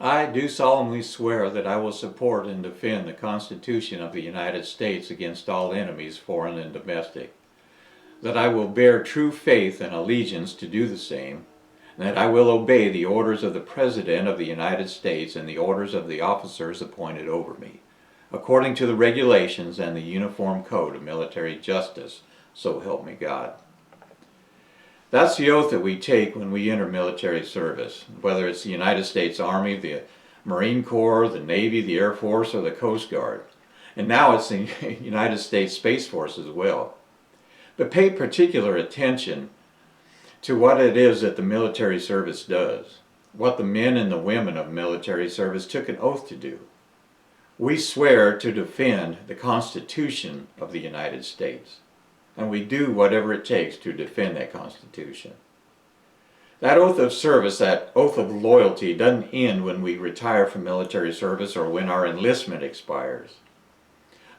I do solemnly swear that I will support and defend the Constitution of the United States against all enemies, foreign and domestic, that I will bear true faith and allegiance to do the same, and that I will obey the orders of the President of the United States and the orders of the officers appointed over me, according to the regulations and the Uniform Code of Military Justice, so help me God. That's the oath that we take when we enter military service, whether it's the United States Army, the Marine Corps, the Navy, the Air Force, or the Coast Guard. And now it's the United States Space Force as well. But pay particular attention to what it is that the military service does, what the men and the women of military service took an oath to do. We swear to defend the Constitution of the United States, and we do whatever it takes to defend that Constitution. That oath of service, that oath of loyalty, doesn't end when we retire from military service or when our enlistment expires.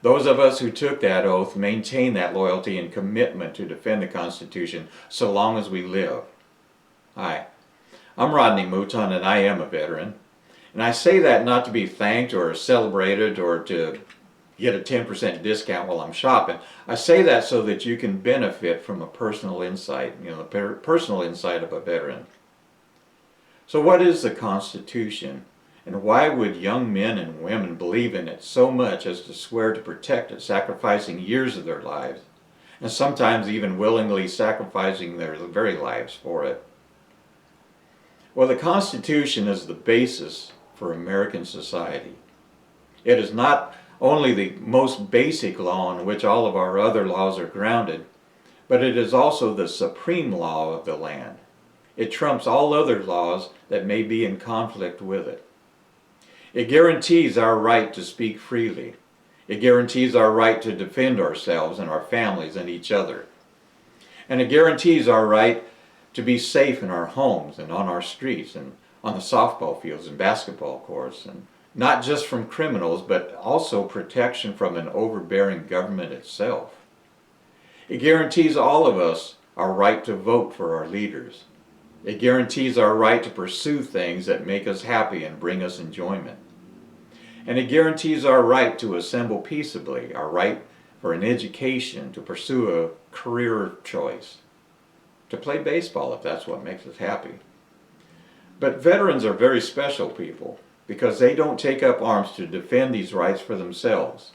Those of us who took that oath maintain that loyalty and commitment to defend the Constitution so long as we live. Hi, I'm Rodney Mouton and I am a veteran. And I say that not to be thanked or celebrated or to get a 10% discount while I'm shopping. I say that so that you can benefit from a personal insight, the personal insight of a veteran. So what is the Constitution, and why would young men and women believe in it so much as to swear to protect it, sacrificing years of their lives, and sometimes even willingly sacrificing their very lives for it? Well, the Constitution is the basis for American society. It is not only the most basic law on which all of our other laws are grounded, but it is also the supreme law of the land. It trumps all other laws that may be in conflict with it. It guarantees our right to speak freely. It guarantees our right to defend ourselves and our families and each other. And it guarantees our right to be safe in our homes and on our streets and on the softball fields and basketball courts, and not just from criminals, but also protection from an overbearing government itself. It guarantees all of us our right to vote for our leaders. It guarantees our right to pursue things that make us happy and bring us enjoyment. And it guarantees our right to assemble peaceably, our right for an education, to pursue a career choice, to play baseball if that's what makes us happy. But veterans are very special people, because they don't take up arms to defend these rights for themselves.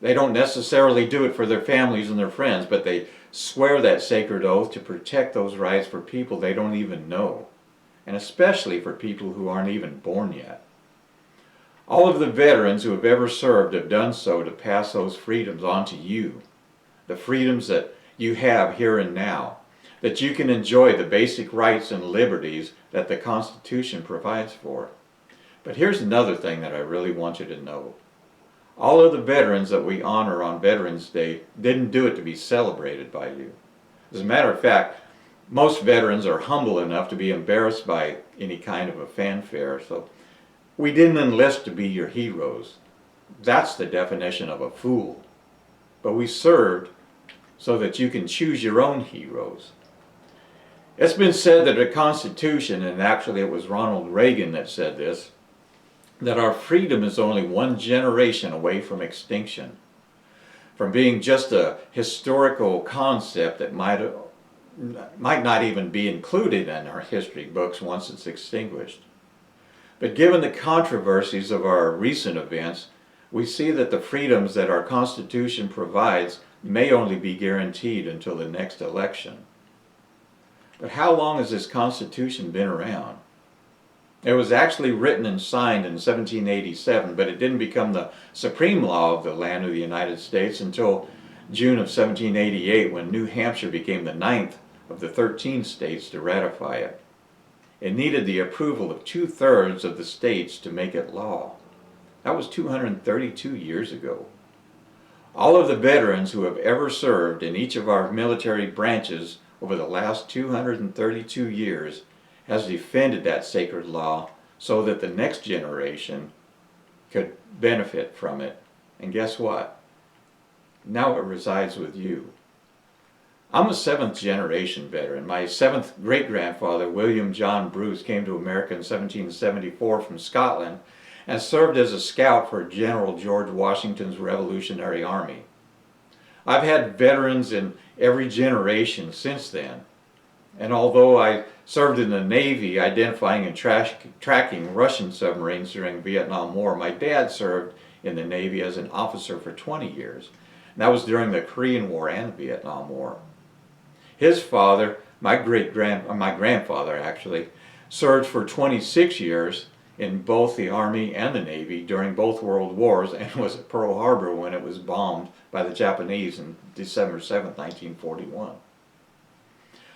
They don't necessarily do it for their families and their friends, but they swear that sacred oath to protect those rights for people they don't even know, and especially for people who aren't even born yet. All of the veterans who have ever served have done so to pass those freedoms on to you, the freedoms that you have here and now, that you can enjoy the basic rights and liberties that the Constitution provides for. But here's another thing that I really want you to know. All of the veterans that we honor on Veterans Day didn't do it to be celebrated by you. As a matter of fact, most veterans are humble enough to be embarrassed by any kind of a fanfare, so we didn't enlist to be your heroes. That's the definition of a fool. But we served so that you can choose your own heroes. It's been said that the Constitution, and actually it was Ronald Reagan that said this, that our freedom is only one generation away from extinction, from being just a historical concept that might not even be included in our history books once it's extinguished. But given the controversies of our recent events, we see that the freedoms that our Constitution provides may only be guaranteed until the next election. But how long has this Constitution been around? It was actually written and signed in 1787, but it didn't become the supreme law of the land of the United States until June of 1788, when New Hampshire became the 9th of the 13 states to ratify it. It needed the approval of 2/3 of the states to make it law. That was 232 years ago. All of the veterans who have ever served in each of our military branches over the last 232 years has defended that sacred law so that the next generation could benefit from it. And guess what? Now it resides with you. I'm a seventh generation veteran. My seventh great-grandfather, William John Bruce, came to America in 1774 from Scotland and served as a scout for General George Washington's Revolutionary Army. I've had veterans in every generation since then, and although I served in the Navy identifying and tracking Russian submarines during the Vietnam War, my dad served in the Navy as an officer for 20 years. And that was during the Korean War and the Vietnam War. His father, my grandfather actually, served for 26 years in both the Army and the Navy during both World Wars and was at Pearl Harbor when it was bombed by the Japanese on December 7, 1941.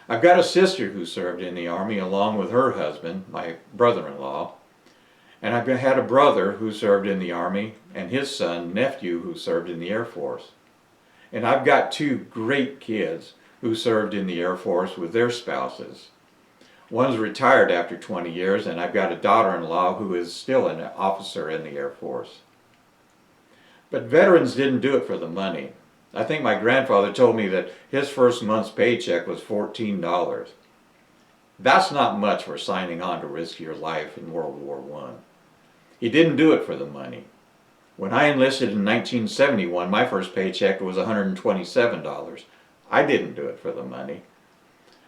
I've got a sister who served in the Army along with her husband, my brother-in-law, and I've had a brother who served in the Army and his son, nephew, who served in the Air Force. And I've got two great kids who served in the Air Force with their spouses. One's retired after 20 years, and I've got a daughter-in-law who is still an officer in the Air Force. But veterans didn't do it for the money. I think my grandfather told me that his first month's paycheck was $14. That's not much for signing on to risk your life in World War I. He didn't do it for the money. When I enlisted in 1971, my first paycheck was $127. I didn't do it for the money,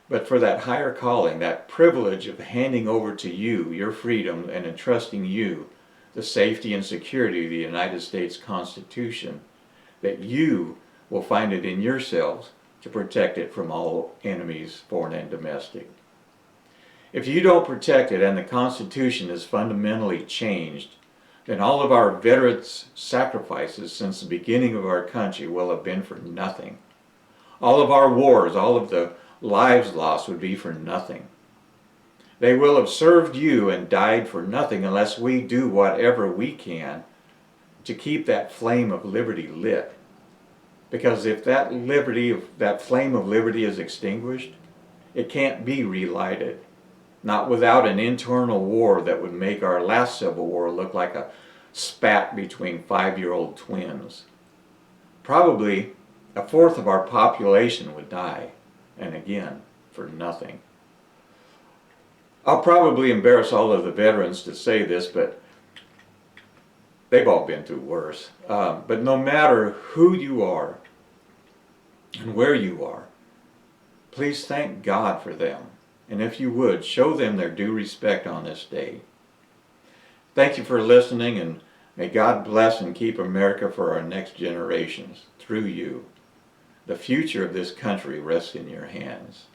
but for that higher calling, that privilege of handing over to you your freedom and entrusting you the safety and security of the United States Constitution, that you will find it in yourselves to protect it from all enemies, foreign and domestic. If you don't protect it and the Constitution is fundamentally changed, then all of our veterans' sacrifices since the beginning of our country will have been for nothing. All of our wars, all of the lives lost would be for nothing. They will have served you and died for nothing unless we do whatever we can to keep that flame of liberty lit. Because if that flame of liberty is extinguished, it can't be relighted. Not without an internal war that would make our last Civil War look like a spat between 5-year-old twins. Probably a fourth of our population would die, and again, for nothing. I'll probably embarrass all of the veterans to say this, but they've all been through worse. But no matter who you are and where you are, please thank God for them. And if you would, show them their due respect on this day. Thank you for listening, and may God bless and keep America for our next generations through you. The future of this country rests in your hands.